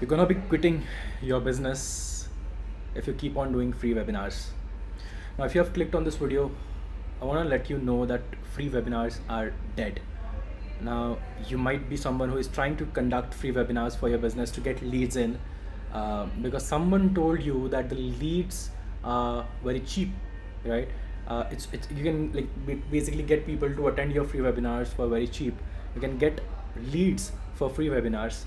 You're gonna be quitting your business if you keep on doing free webinars. Now, if you have clicked on this video, I want to let you know that free webinars are dead. Now, you might be someone who is trying to conduct free webinars for your business to get leads in, because someone told you that the leads are very cheap, right? It's you can basically get people to attend your free webinars for very cheap. You can get leads for free webinars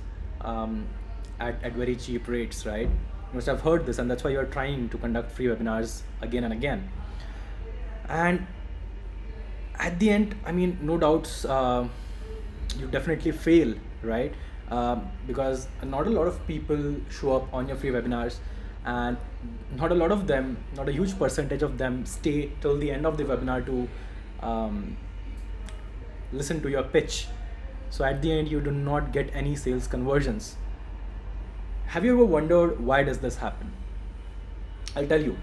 at very cheap rates, right? You must have heard this, and that's why you're trying to conduct free webinars again and again. And at the end, I mean, no doubts, you definitely fail, right? Because not a lot of people show up on your free webinars, and not a lot of them, not a huge percentage of them stay till the end of the webinar to listen to your pitch. So at the end, you do not get any sales conversions. Have you ever wondered why does this happen? I'll tell you.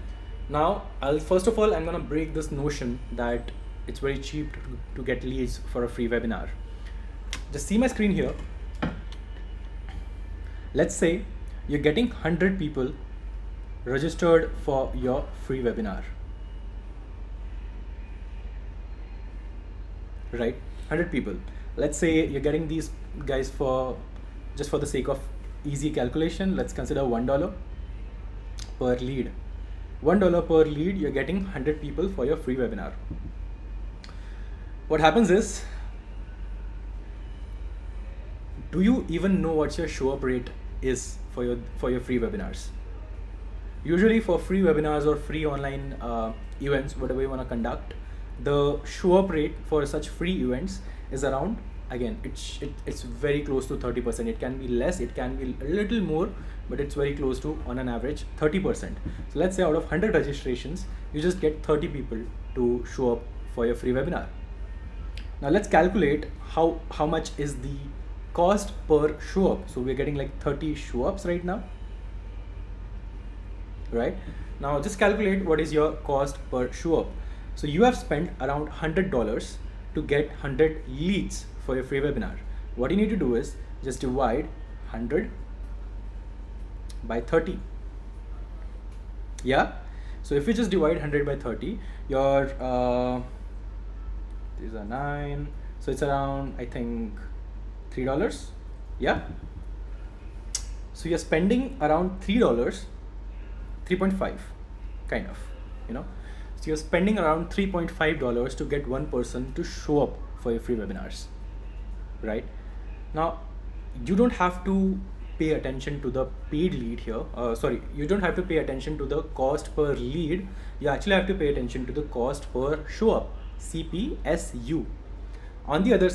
Now, first of all, I'm gonna break this notion that it's very cheap to get leads for a free webinar. Just see my screen here. Let's say you're getting 100 people registered for your free webinar, right? 100 people. Let's say you're getting these guys for, just for the sake of easy calculation, let's consider $1 per lead. $1 per lead, you're getting 100 people for your free webinar. What happens is, do you even know what your show up rate is for your free webinars? Usually for free webinars or free online events, whatever you want to conduct, the show up rate for such free events is around, again, it's very close to 30%. It can be less, it can be a little more, but it's very close to, on an average, 30%. So let's say out of 100 registrations, you just get 30 people to show up for your free webinar. Now let's calculate how much is the cost per show up. So we're getting like 30 show ups right now, right? Now just calculate what is your cost per show up. So you have spent around $100 to get 100 leads for your free webinar. What you need to do is just divide 100 by 30. Yeah, so if you just divide 100 by 30, your these are 9, so it's around, I think, $3. Yeah, so you're spending around $3, 3.5 kind of, you know. So you're spending around $3.5 to get one person to show up for your free webinars, right? Now, you don't have to pay attention to the paid lead here. Sorry, you don't have to pay attention to the cost per lead. You actually have to pay attention to the cost per show up, CPSU. On the other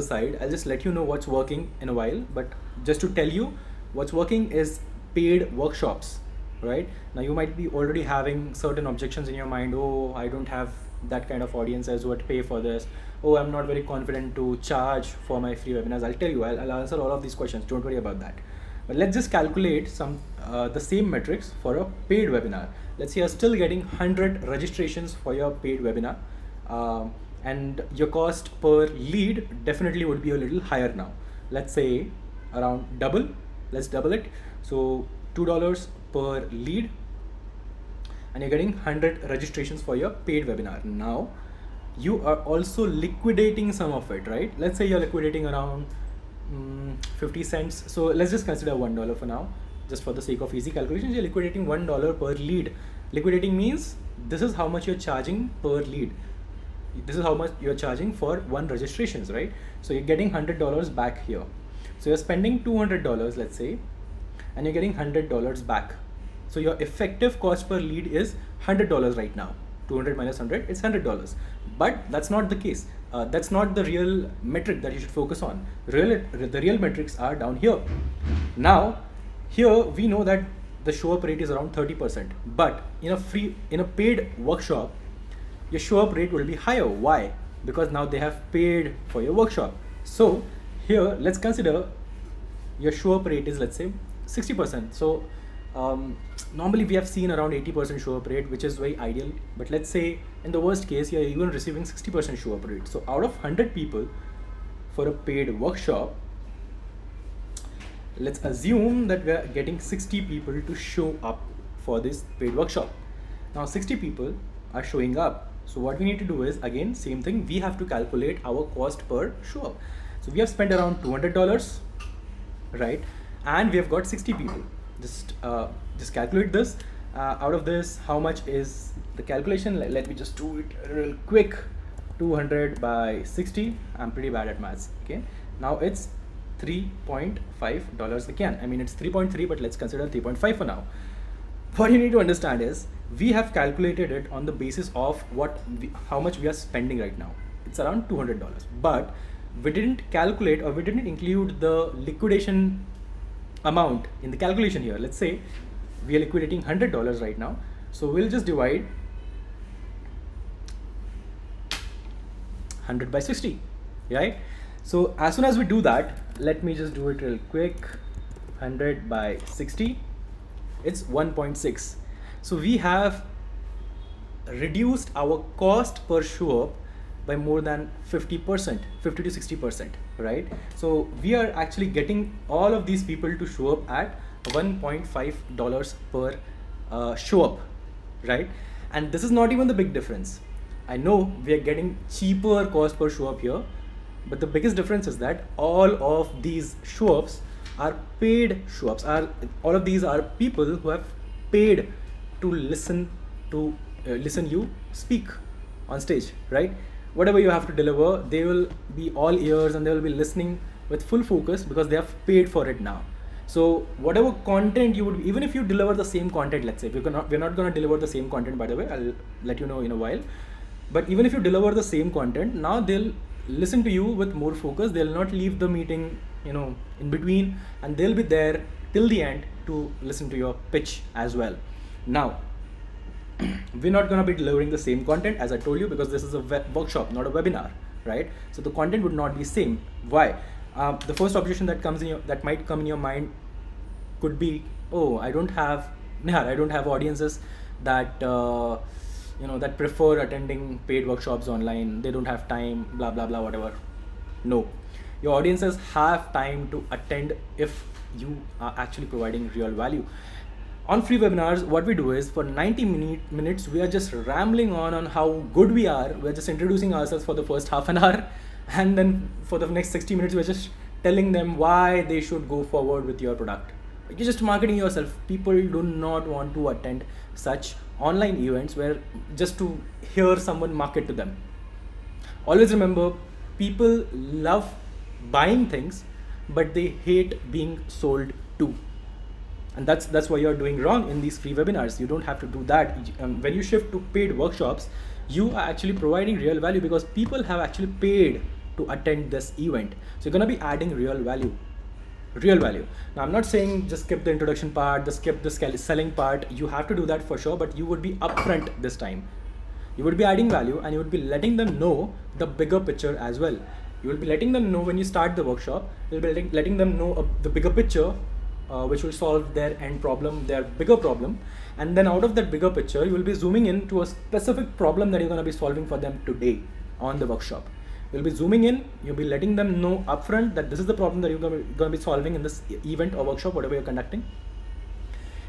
side, I'll just let you know what's working in a while, but just to tell you, what's working is paid workshops, right? Now you might be already having certain objections in your mind. Oh, I don't have that kind of audience as would pay for this. Oh, I'm not very confident to charge for my free webinars. I'll tell you, I'll answer all of these questions. Don't worry about that. But let's just calculate some the same metrics for a paid webinar. Let's say you're still getting 100 registrations for your paid webinar, and your cost per lead definitely would be a little higher now. Let's say around double. Let's double it. So $2 per lead, and you're getting 100 registrations for your paid webinar. Now you are also liquidating some of it, right? Let's say you're liquidating around 50 cents. So let's just consider $1 for now, just for the sake of easy calculations. You're liquidating $1 per lead. Liquidating means this is how much you're charging per lead. This is how much you're charging for one registrations, right? So you're getting $100 back here. So you're spending $200, let's say, and you're getting $100 back. So your effective cost per lead is $100 right now. 200 minus 100, it's $100. But that's not the case. That's not the real metric that you should focus on. The real metrics are down here. Now, here we know that the show up rate is around 30%. But in a paid workshop, your show up rate will be higher. Why? Because now they have paid for your workshop. So here, let's consider your show up rate is, let's say, 60%. So normally we have seen around 80% show up rate, which is very ideal. But let's say in the worst case, you're even receiving 60% show up rate. So out of 100 people for a paid workshop, let's assume that we are getting 60 people to show up for this paid workshop. Now 60 people are showing up. So what we need to do is, again, same thing, we have to calculate our cost per show up. So we have spent around $200, right? And we have got 60 people. Just calculate this. Out of this, how much is the calculation? Let me just do it real quick. 200 by 60. I'm pretty bad at maths. Okay. Now it's $3.5 again. I mean, it's 3.3, but let's consider 3.5 for now. What you need to understand is we have calculated it on the basis of how much we are spending right now. It's around $200, but we didn't calculate, or we didn't include the liquidation amount in the calculation here. Let's say we are liquidating $100 right now. So we'll just divide 100 by 60, right? So as soon as we do that, let me just do it real quick. 100 by 60, it's 1.6. So we have reduced our cost per show up by more than 50%, 50 to 60%, right? So we are actually getting all of these people to show up at $1.5 per show up, right? And this is not even the big difference. I know we are getting cheaper cost per show up here, but the biggest difference is that all of these show ups are paid show ups. All of these are people who have paid to listen you speak on stage, right? Whatever you have to deliver, they will be all ears and they will be listening with full focus because they have paid for it now. So whatever content you would, even if you deliver the same content, let's say we're not going to deliver the same content, by the way, I'll let you know in a while. But even if you deliver the same content, now they'll listen to you with more focus. They'll not leave the meeting, in between, and they'll be there till the end to listen to your pitch as well. Now, we're not going to be delivering the same content as I told you, because this is a workshop, not a webinar, right? So the content would not be same. Why? The first objection that might come in your mind could be, oh, Nihar, I don't have audiences that that prefer attending paid workshops online. They don't have time, blah blah blah, whatever. No, your audiences have time to attend if you are actually providing real value. On free webinars, what we do is, for 90 minutes, we are just rambling on how good we are. We're just introducing ourselves for the first half an hour, and then for the next 60 minutes, we're just telling them why they should go forward with your product. You're just marketing yourself. People do not want to attend such online events where just to hear someone market to them. Always remember, people love buying things, but they hate being sold to. And that's what you're doing wrong in these free webinars. You don't have to do that. When you shift to paid workshops, you are actually providing real value, because people have actually paid to attend this event. So you're going to be adding real value. Now, I'm not saying just skip the introduction part, just skip the selling part. You have to do that for sure, but you would be upfront this time. You would be adding value, and you would be letting them know the bigger picture as well. You will be letting them know when you start the workshop. You'll be letting them know the bigger picture, which will solve their end problem, their bigger problem. And then out of that bigger picture, you will be zooming in to a specific problem that you're going to be solving for them today on the workshop. You'll be zooming in, you'll be letting them know upfront that this is the problem that you're going to be solving in this event or workshop, whatever you're conducting.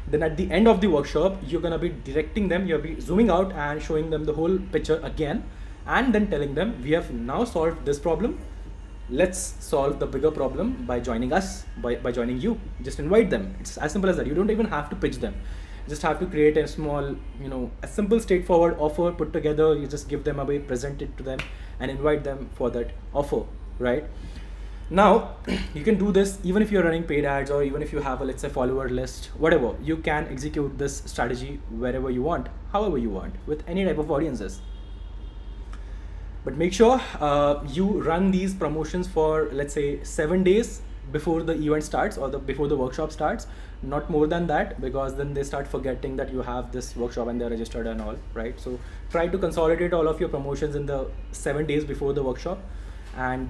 Then at the end of the workshop, you're going to be directing them, you'll be zooming out and showing them the whole picture again, and then telling them, we have now solved this problem. Let's solve the bigger problem by joining us, by joining you. Just invite them. It's as simple as that. You don't even have to pitch them. You just have to create a small, a simple straightforward offer put together. You just give them away, present it to them, and invite them for that offer, right? Now, you can do this even if you're running paid ads, or even if you have a, let's say, follower list, whatever. You can execute this strategy wherever you want, however you want, with any type of audiences. But make sure you run these promotions for, let's say, 7 days before the event starts, or before the workshop starts. Not more than that, because then they start forgetting that you have this workshop and they're registered and all, right? So try to consolidate all of your promotions in the 7 days before the workshop. And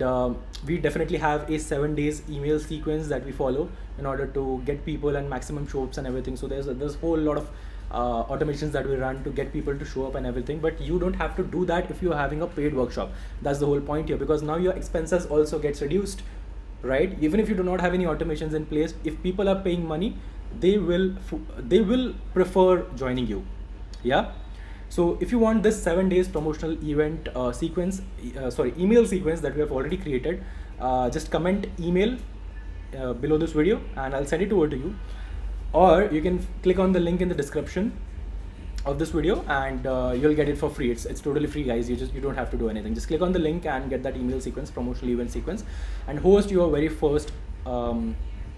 we definitely have a 7 days email sequence that we follow in order to get people and maximum show-ups and everything. So there's a whole lot of automations that we run to get people to show up and everything. But you don't have to do that if you're having a paid workshop. That's the whole point here, because now your expenses also gets reduced. right? Even if you do not have any automations in place, if people are paying money, they will prefer joining you. Yeah. So if you want this 7 days promotional event email sequence that we have already created, just comment email below this video and I'll send it over to you, or you can click on the link in the description of this video and you'll get it for free. It's totally free, guys. You don't have to do anything. Just click on the link and get that email sequence, promotional event sequence, and host your very first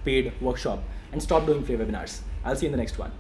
paid workshop, and stop doing free webinars. I'll see you in the next one.